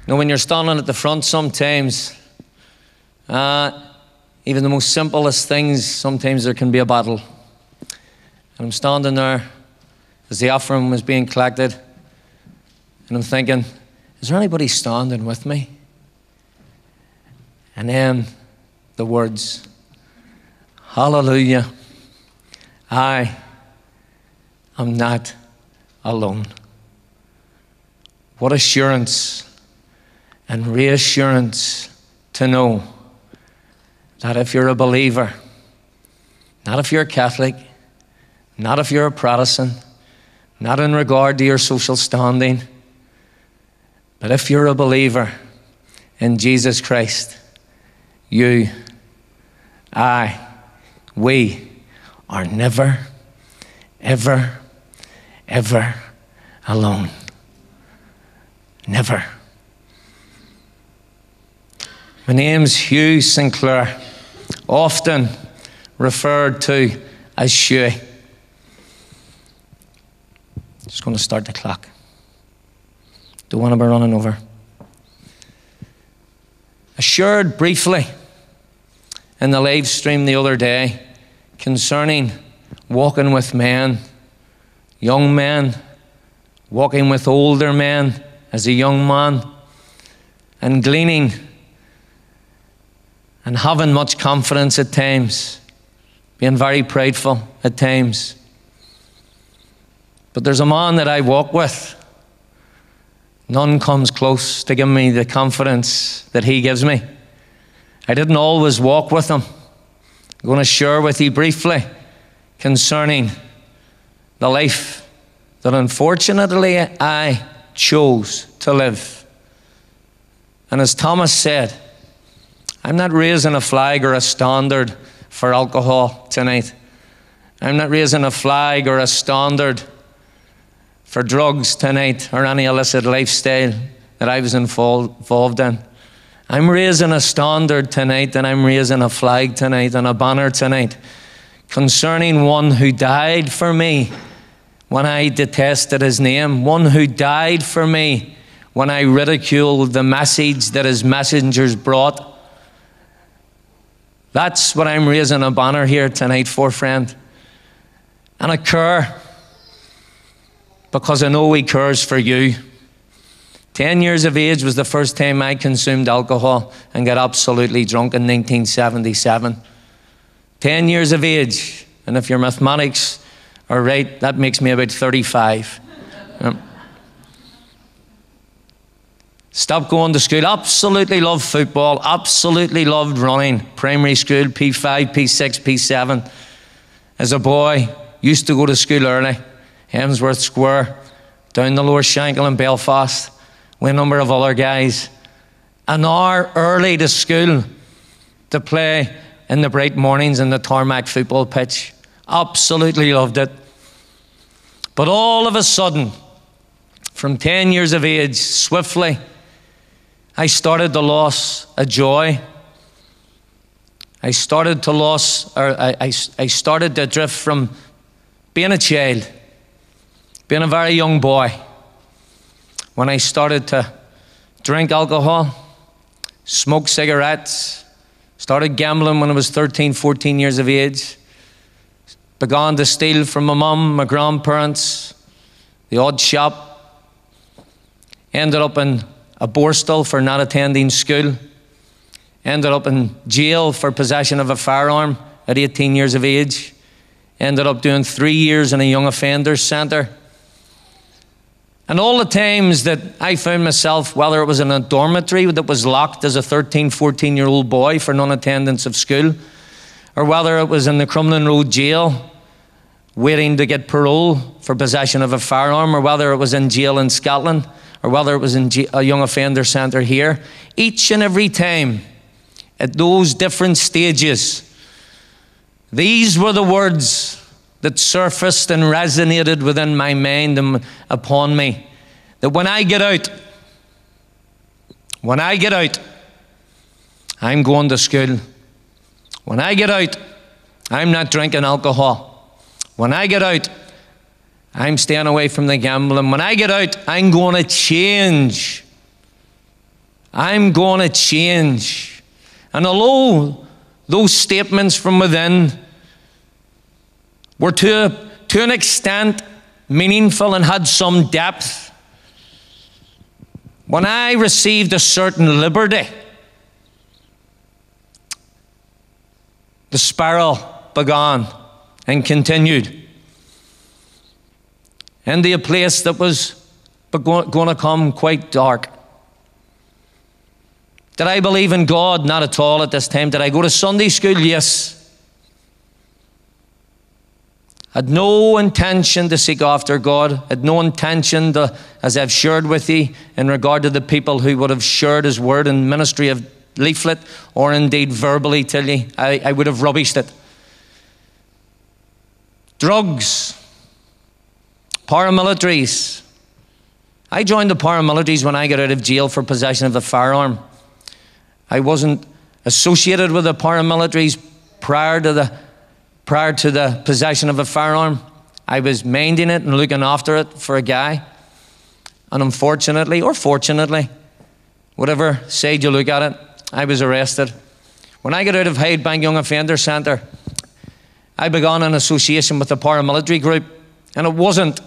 know, when you're standing at the front sometimes, even the most simplest things, sometimes there can be a battle. And I'm standing there as the offering was being collected, and I'm thinking, is there anybody standing with me? And then the words, hallelujah, I am not alone. What assurance and reassurance to know that if you're a believer, not if you're a Catholic, not if you're a Protestant, not in regard to your social standing, but if you're a believer in Jesus Christ, you, I, we are never, ever, ever alone. Never. My name's Hugh Sinclair, often referred to as Shughie. Just going to start the clock. Don't want to be running over. I shared briefly in the live stream the other day concerning walking with men, young men, walking with older men as a young man, and gleaning and having much confidence at times, being very prideful at times. But there's a man that I walk with. None comes close to giving me the confidence that he gives me. I didn't always walk with him. I'm going to share with you briefly concerning the life that unfortunately I chose to live. And as Thomas said, I'm not raising a flag or a standard for alcohol tonight. I'm not raising a flag or a standard for drugs tonight or any illicit lifestyle that I was involved in. I'm raising a standard tonight, and I'm raising a flag tonight and a banner tonight concerning one who died for me when I detested his name, one who died for me when I ridiculed the message that his messengers brought. That's what I'm raising a banner here tonight for, friend. And I care because I know he cares for you. 10 years of age was the first time I consumed alcohol and got absolutely drunk in 1977. 10 years of age, and if your mathematics are right, that makes me about 35. Stopped going to school, absolutely loved football, absolutely loved running. Primary school, P5, P6, P7. As a boy, used to go to school early, Hemsworth Square, down the lower Shankill in Belfast, with a number of other guys. An hour early to school to play in the bright mornings in the tarmac football pitch. Absolutely loved it. But all of a sudden, from 10 years of age, swiftly, I started to lose a joy. I started to drift from being a child, being a very young boy, when I started to drink alcohol, smoke cigarettes, started gambling when I was 13, 14 years of age, began to steal from my mum, my grandparents, the odd shop, ended up in a borstal for not attending school, ended up in jail for possession of a firearm at 18 years of age, ended up doing 3 years in a young offenders centre. And all the times that I found myself, whether it was in a dormitory that was locked as a 13, 14-year-old boy for non-attendance of school, or whether it was in the Crumlin Road jail waiting to get parole for possession of a firearm, or whether it was in jail in Scotland, or whether it was in a young offender centre here, each and every time at those different stages, these were the words that surfaced and resonated within my mind and upon me, that when I get out, I'm going to school. When I get out, I'm not drinking alcohol. When I get out, I'm staying away from the gambling. When I get out, I'm going to change I'm going to change. And although those statements from within were to an extent meaningful and had some depth, when I received a certain liberty, the spiral began and continued into a place that was going to come quite dark. Did I believe in God? Not at all at this time. Did I go to Sunday school? Yes. Had no intention to seek after God. Had no intention to, as I've shared with you, in regard to the people who would have shared His word in ministry of leaflet, or indeed verbally till you, I would have rubbished it. Drugs, paramilitaries. I joined the paramilitaries when I got out of jail for possession of a firearm. I wasn't associated with the paramilitaries prior to the possession of a firearm. I was minding it and looking after it for a guy. And unfortunately, or fortunately, whatever side you look at it, I was arrested. When I got out of Hyde Bank Young Offender Centre, I began an association with the paramilitary group. And it wasn't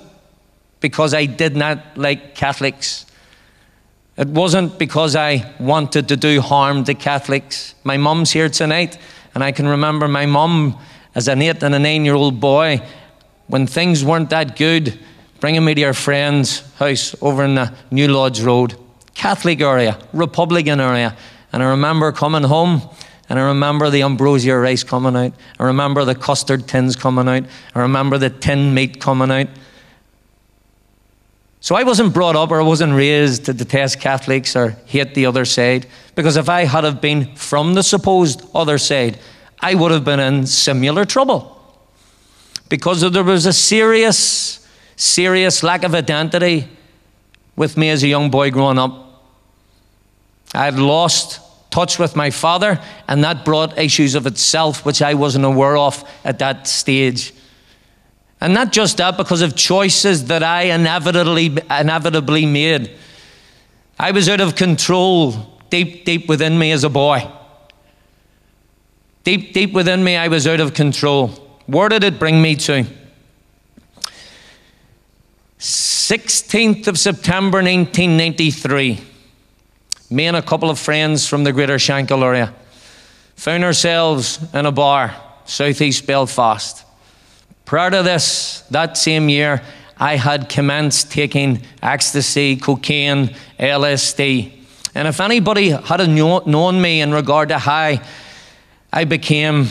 because I did not like Catholics. It wasn't because I wanted to do harm to Catholics. My mum's here tonight, and I can remember my mum as an 8 and a 9-year-old boy, when things weren't that good, bringing me to her friend's house over in the New Lodge Road. Catholic area, Republican area. And I remember coming home, and I remember the ambrosia rice coming out. I remember the custard tins coming out. I remember the tin meat coming out. So I wasn't brought up, or I wasn't raised to detest Catholics or hate the other side, because if I had have been from the supposed other side, I would have been in similar trouble, because there was a serious lack of identity with me as a young boy growing up. I had lost touch with my father, and that brought issues of itself which I wasn't aware of at that stage. And not just that, because of choices that I inevitably made. I was out of control deep within me as a boy. Deep within me, I was out of control. Where did it bring me to? 16th of September 1993. Me and a couple of friends from the greater Shankill area found ourselves in a bar, southeast Belfast. Prior to this, that same year, I had commenced taking ecstasy, cocaine, LSD. And if anybody had known me in regard to how I became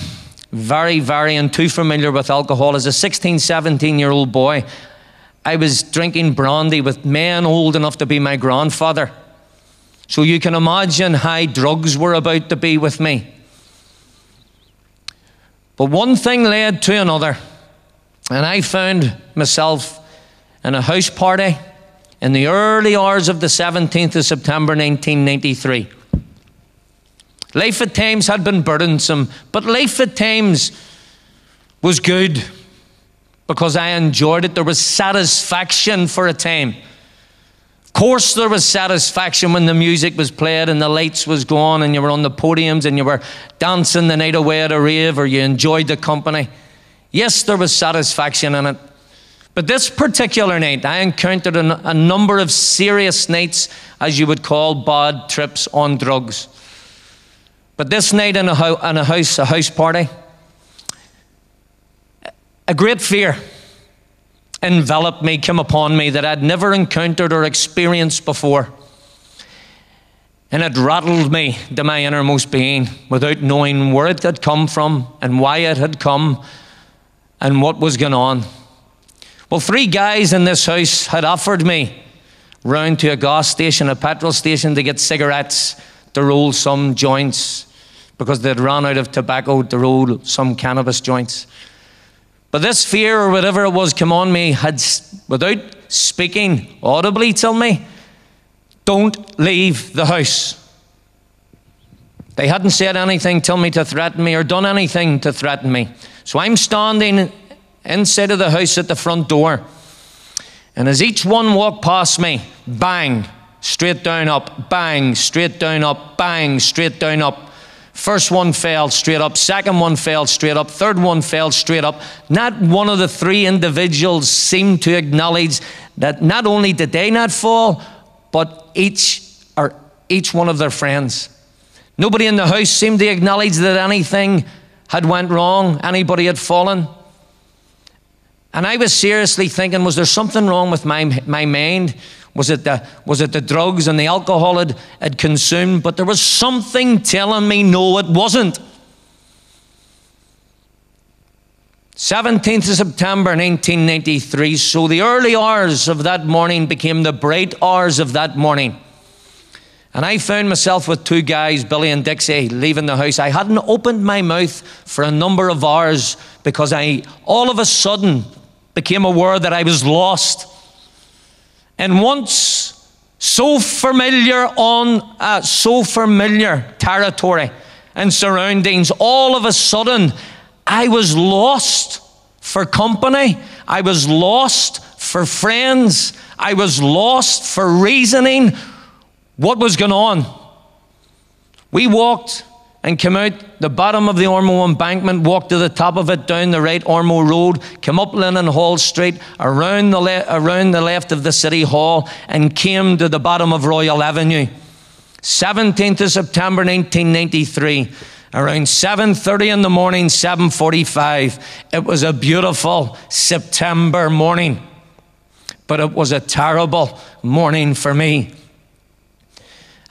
very and too familiar with alcohol, as a 16, 17-year-old boy, I was drinking brandy with men old enough to be my grandfather. So you can imagine how drugs were about to be with me. But one thing led to another. And I found myself in a house party in the early hours of the 17th of September 1993. Life at times had been burdensome, but life at times was good because I enjoyed it. There was satisfaction for a time. Of course there was satisfaction when the music was played and the lights was gone and you were on the podiums and you were dancing the night away at a rave, or you enjoyed the company. Yes, there was satisfaction in it. But this particular night, I encountered a number of serious nights, as you would call bad trips on drugs. But this night in a house party, a great fear enveloped me, came upon me, that I'd never encountered or experienced before. And it rattled me to my innermost being without knowing where it had come from and why it had come and what was going on. Well, 3 guys in this house had offered me round to a gas station, a petrol station, to get cigarettes, to roll some joints, because they'd run out of tobacco, to roll some cannabis joints. But this fear, or whatever it was, came on me, had, without speaking audibly, tell me, don't leave the house. They hadn't said anything, tell me to threaten me, or done anything to threaten me. So I'm standing inside of the house at the front door. And as each one walked past me, bang, straight down, up, bang, straight down, up, bang, straight down, up. First one fell straight up, second one fell straight up, third one fell straight up. Not one of the three individuals seemed to acknowledge that not only did they not fall, but each one of their friends. Nobody in the house seemed to acknowledge that anything had went wrong, anybody had fallen. And I was seriously thinking, was there something wrong with my mind? Was it the drugs and the alcohol had consumed? But there was something telling me, no, it wasn't. 17th of September 1993, so the early hours of that morning became the bright hours of that morning. And I found myself with two guys, Billy and Dixie, leaving the house. I hadn't opened my mouth for a number of hours because I all of a sudden became aware that I was lost. And once so familiar territory and surroundings, all of a sudden I was lost for company. I was lost for friends. I was lost for reasoning. What was going on? We walked and came out the bottom of the Ormeau embankment, walked to the top of it, down the right Ormeau Road, came up Lennon Hall Street, around the left of the City Hall, and came to the bottom of Royal Avenue. 17th of September 1993, around 7:30 in the morning, 7:45. It was a beautiful September morning, but it was a terrible morning for me.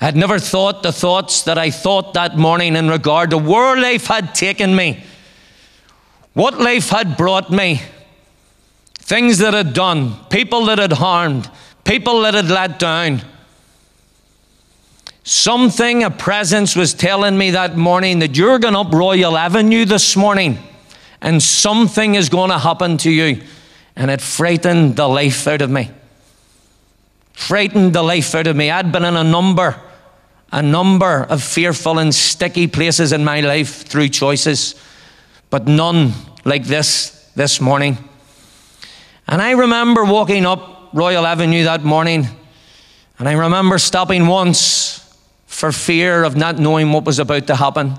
I had never thought the thoughts that I thought that morning in regard to where life had taken me, what life had brought me, things that had done, people that had harmed, people that had let down. Something, a presence was telling me that morning that you're going up Royal Avenue this morning and something is going to happen to you. And it frightened the life out of me. Frightened the life out of me. I'd been in a number of fearful and sticky places in my life through choices, but none like this morning. And I remember walking up Royal Avenue that morning, and I remember stopping once for fear of not knowing what was about to happen.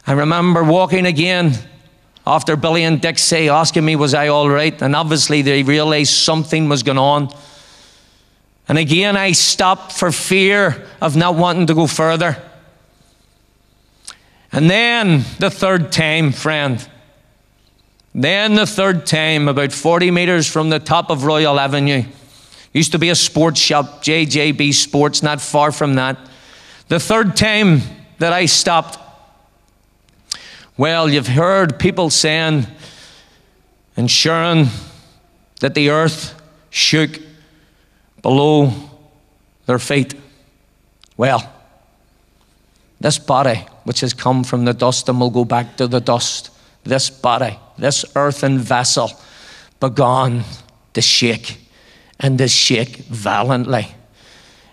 I remember walking again after Billy and Dixie asking me, was I all right? And obviously they realized something was going on. And again, I stopped for fear of not wanting to go further. And then the third time, friend, about 40 meters from the top of Royal Avenue, used to be a sports shop, JJB Sports, not far from that. The third time that I stopped, well, you've heard people saying and sharing that the earth shook below their feet. Well, this body, which has come from the dust and will go back to the dust, this body, this earthen vessel, began to shake, and to shake violently.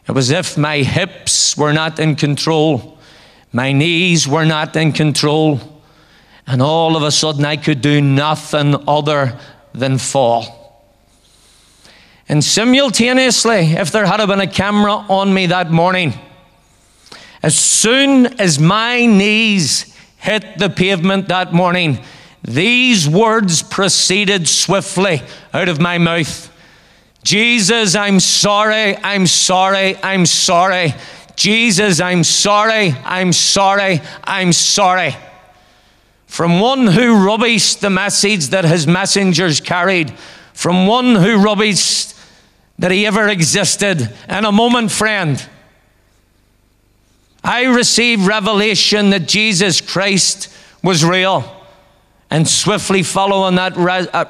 It was as if my hips were not in control, my knees were not in control, and all of a sudden I could do nothing other than fall. And simultaneously, if there had been a camera on me that morning, as soon as my knees hit the pavement that morning, these words proceeded swiftly out of my mouth. Jesus, I'm sorry, I'm sorry, I'm sorry. Jesus, I'm sorry, I'm sorry, I'm sorry. From one who rubbished the message that his messengers carried, from one who rubbished that he ever existed. In a moment, friend, I received revelation that Jesus Christ was real. And swiftly following that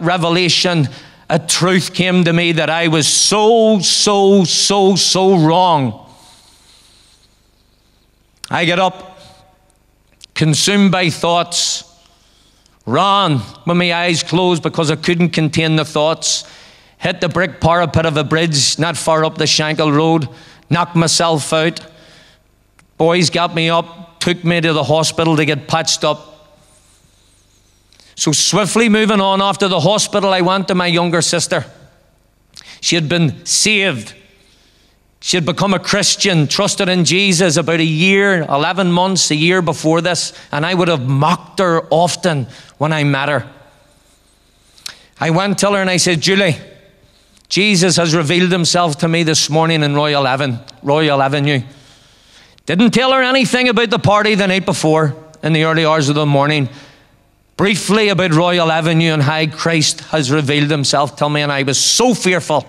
revelation, a truth came to me that I was so wrong. I get up, consumed by thoughts, ran with my eyes closed because I couldn't contain the thoughts, hit the brick parapet of a bridge not far up the Shankill Road, knocked myself out. Boys got me up, took me to the hospital to get patched up. So swiftly moving on, after the hospital, I went to my younger sister. She had been saved She had become a Christian, trusted in Jesus about a year, 11 months, a year before this, and I would have mocked her often when I met her. I went to her and I said, Julie, Jesus has revealed himself to me this morning in Royal Avenue. Didn't tell her anything about the party the night before in the early hours of the morning. Briefly about Royal Avenue and how Christ has revealed himself to me, and I was so fearful.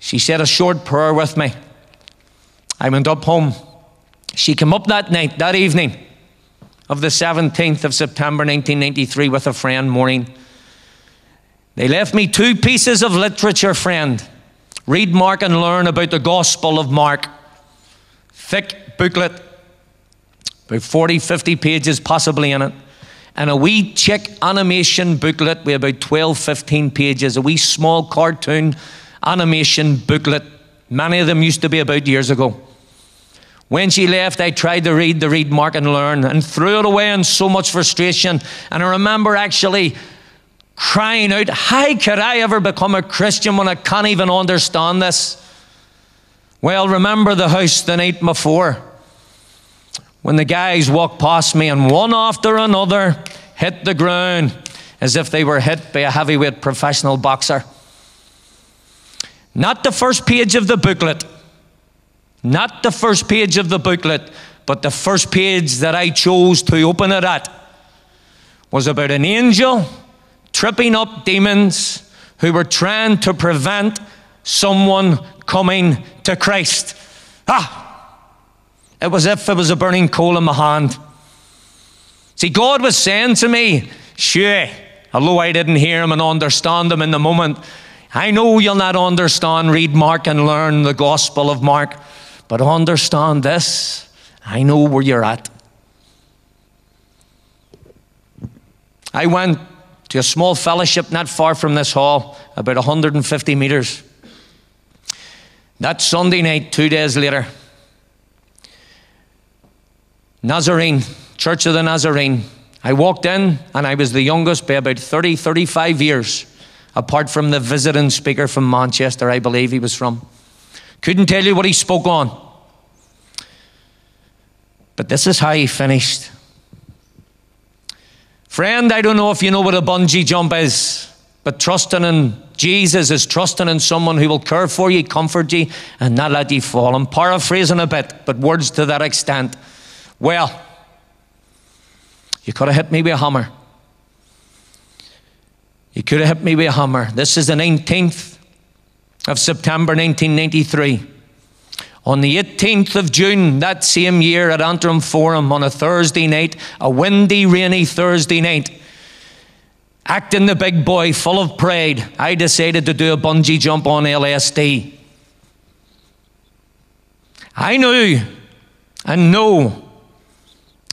She said a short prayer with me. I went up home. She came up that night, that evening of the 17th of September 1993 with a friend, Maureen. They left me 2 pieces of literature, friend. Read, mark, and learn about the Gospel of Mark. Thick booklet, about 40, 50 pages possibly in it. And a wee chick animation booklet with about 12, 15 pages. A wee small cartoon animation booklet. Many of them used to be about years ago. When she left, I tried to read, mark, and learn, and threw it away in so much frustration. And I remember actually crying out, how could I ever become a Christian when I can't even understand this? Well, remember the house the night before, when the guys walked past me and one after another hit the ground as if they were hit by a heavyweight professional boxer. Not the first page of the booklet. Not the first page of the booklet, but the first page that I chose to open it at was about an angel tripping up demons who were trying to prevent someone coming to Christ. It was as if it was a burning coal in my hand. See, God was saying to me, Shughie, although I didn't hear him and understand him in the moment, I know you'll not understand, read, mark, and learn the Gospel of Mark, but understand this. I know where you're at. I went to a small fellowship not far from this hall, about 150 meters. That Sunday night, 2 days later, Nazarene, Church of the Nazarene. I walked in and I was the youngest by about 30, 35 years, apart from the visiting speaker from Manchester, I believe he was from. Couldn't tell you what he spoke on. But this is how he finished. Friend, I don't know if you know what a bungee jump is, but trusting in Jesus is trusting in someone who will care for you, comfort you, and not let you fall. I'm paraphrasing a bit, but words to that extent. Well, you could have hit me with a hammer. You could have hit me with a hammer. This is the 19th of September 1993. On the 18th of June that same year at Antrim Forum on a Thursday night, a windy, rainy Thursday night, acting the big boy, full of pride, I decided to do a bungee jump on LSD. I knew and know,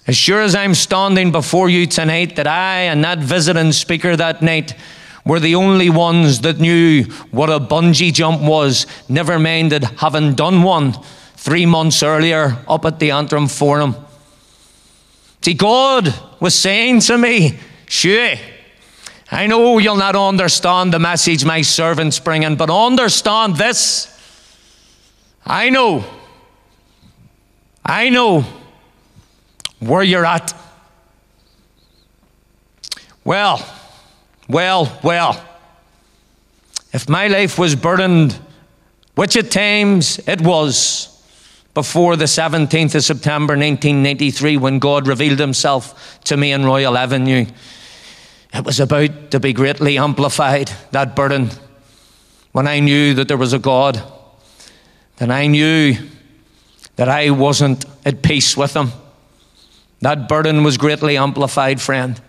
as sure as I'm standing before you tonight, that I and that visiting speaker that night were the only ones that knew what a bungee jump was, never minded having done one 3 months earlier up at the Antrim Forum. See, God was saying to me, Shughie, I know you'll not understand the message my servant's bringing, but understand this. I know where you're at. Well, if my life was burdened, which at times it was, before the 17th of September 1993 when God revealed himself to me in Royal Avenue, it was about to be greatly amplified, that burden, when I knew that there was a God, then I knew that I wasn't at peace with him. That burden was greatly amplified, friend.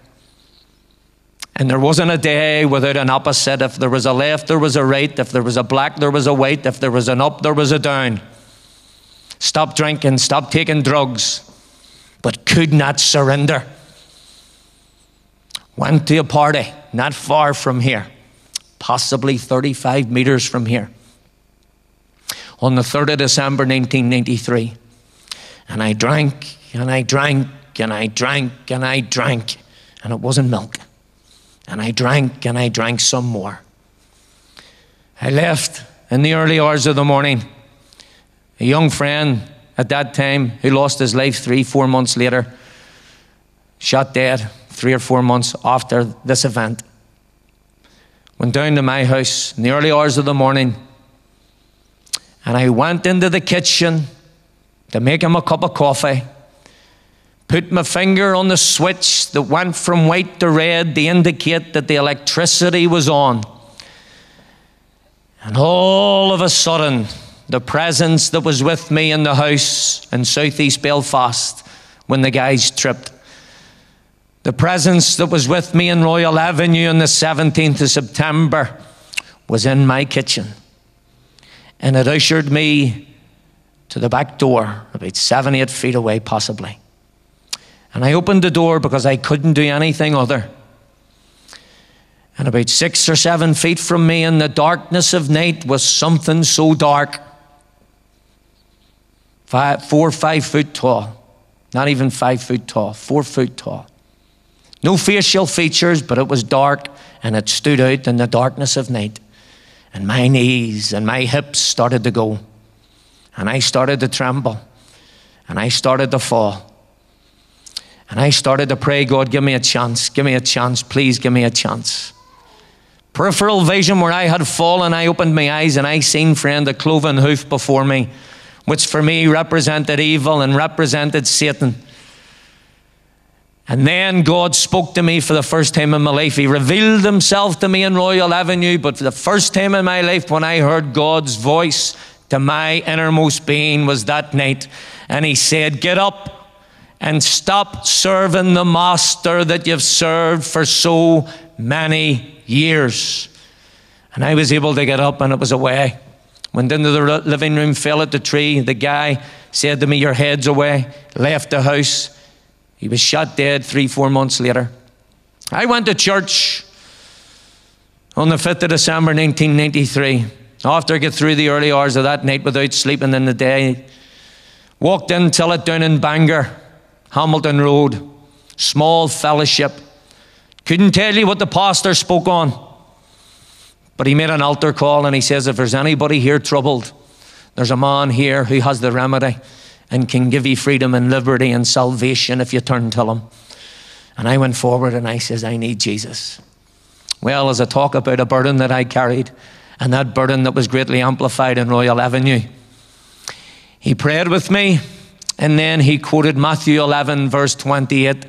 And there wasn't a day without an opposite. If there was a left, there was a right. If there was a black, there was a white. If there was an up, there was a down. Stop drinking, stop taking drugs, but could not surrender. Went to a party not far from here, possibly 35 meters from here, on the 3rd of December 1993. And I drank, and I drank, and I drank, and I drank, and it wasn't milk. And I drank some more. I left in the early hours of the morning. A young friend at that time who lost his life 3-4 months later, shot dead 3 or 4 months after this event. Went down to my house in the early hours of the morning, and I went into the kitchen to make him a cup of coffee, put my finger on the switch that went from white to red to indicate that the electricity was on. And all of a sudden, the presence that was with me in the house in southeast Belfast when the guys tripped, the presence that was with me in Royal Avenue on the 17th of September was in my kitchen. And it ushered me to the back door, about 7-8 feet away possibly. And I opened the door because I couldn't do anything other. And about 6 or 7 feet from me in the darkness of night was something so dark, 4 or 5 foot tall, not even 5 foot tall, 4 foot tall. No facial features, but it was dark, and it stood out in the darkness of night. And my knees and my hips started to go. And I started to tremble. And I started to fall. And I started to pray, God, give me a chance. Give me a chance. Please give me a chance. Peripheral vision where I had fallen, I opened my eyes and I seen, friend, a cloven hoof before me, which for me represented evil and represented Satan. And then God spoke to me for the first time in my life. He revealed himself to me in Royal Avenue, but for the first time in my life when I heard God's voice to my innermost being was that night. And he said, get up and stop serving the master that you've served for so many years. And I was able to get up, and it was away. Went into the living room, fell at the tree. The guy said to me, your head's away. Left the house. He was shot dead 3-4 months later. I went to church on the 5th of December 1993. After I get through the early hours of that night without sleeping in the day, walked in till it down in Bangor, Hamilton Road, small fellowship. Couldn't tell you what the pastor spoke on, but he made an altar call and he says, if there's anybody here troubled, there's a man here who has the remedy and can give you freedom and liberty and salvation if you turn to him. And I went forward and I says, I need Jesus. Well, as I talk about a burden that I carried, and that burden that was greatly amplified in Royal Avenue, he prayed with me, and then he quoted Matthew 11, verse 28.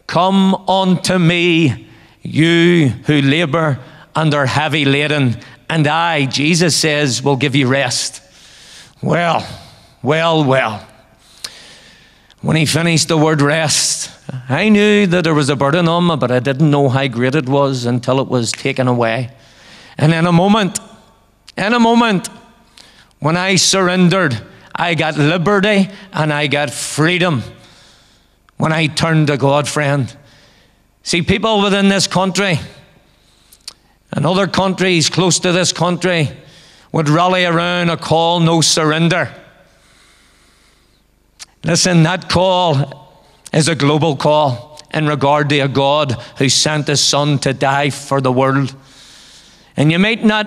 Come unto me, you who labor and are heavy laden, and I, Jesus says, will give you rest. Well. When he finished the word rest, I knew that there was a burden on me, but I didn't know how great it was until it was taken away. And in a moment, when I surrendered, I got liberty and I got freedom when I turned to God, friend. See, people within this country and other countries close to this country would rally around a call, no surrender. Listen, that call is a global call in regard to a God who sent his son to die for the world. And you might not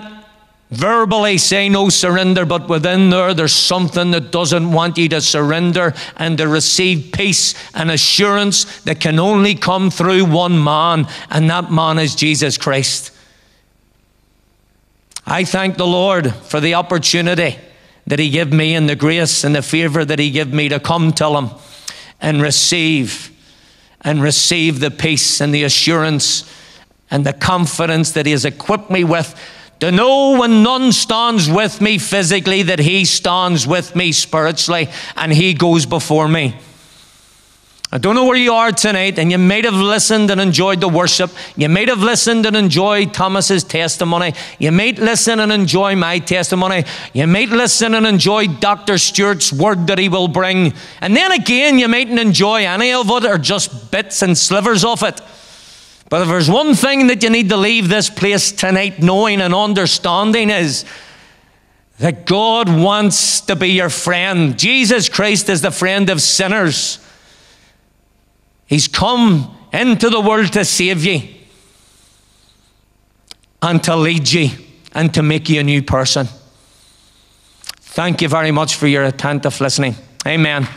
verbally say no surrender, but within there's something that doesn't want you to surrender and to receive peace and assurance that can only come through one man, and that man is Jesus Christ. I thank the Lord for the opportunity that he gave me and the grace and the favor that he gave me to come to him and receive the peace and the assurance and the confidence that he has equipped me with, to know when none stands with me physically, that he stands with me spiritually and he goes before me. I don't know where you are tonight, and you might have listened and enjoyed the worship. You might have listened and enjoyed Thomas's testimony. You might listen and enjoy my testimony. You might listen and enjoy Dr. Stewart's word that he will bring. And then again, you mightn't enjoy any of it or just bits and slivers of it. But if there's one thing that you need to leave this place tonight knowing and understanding, is that God wants to be your friend. Jesus Christ is the friend of sinners. He's come into the world to save you and to lead you and to make you a new person. Thank you very much for your attentive listening. Amen.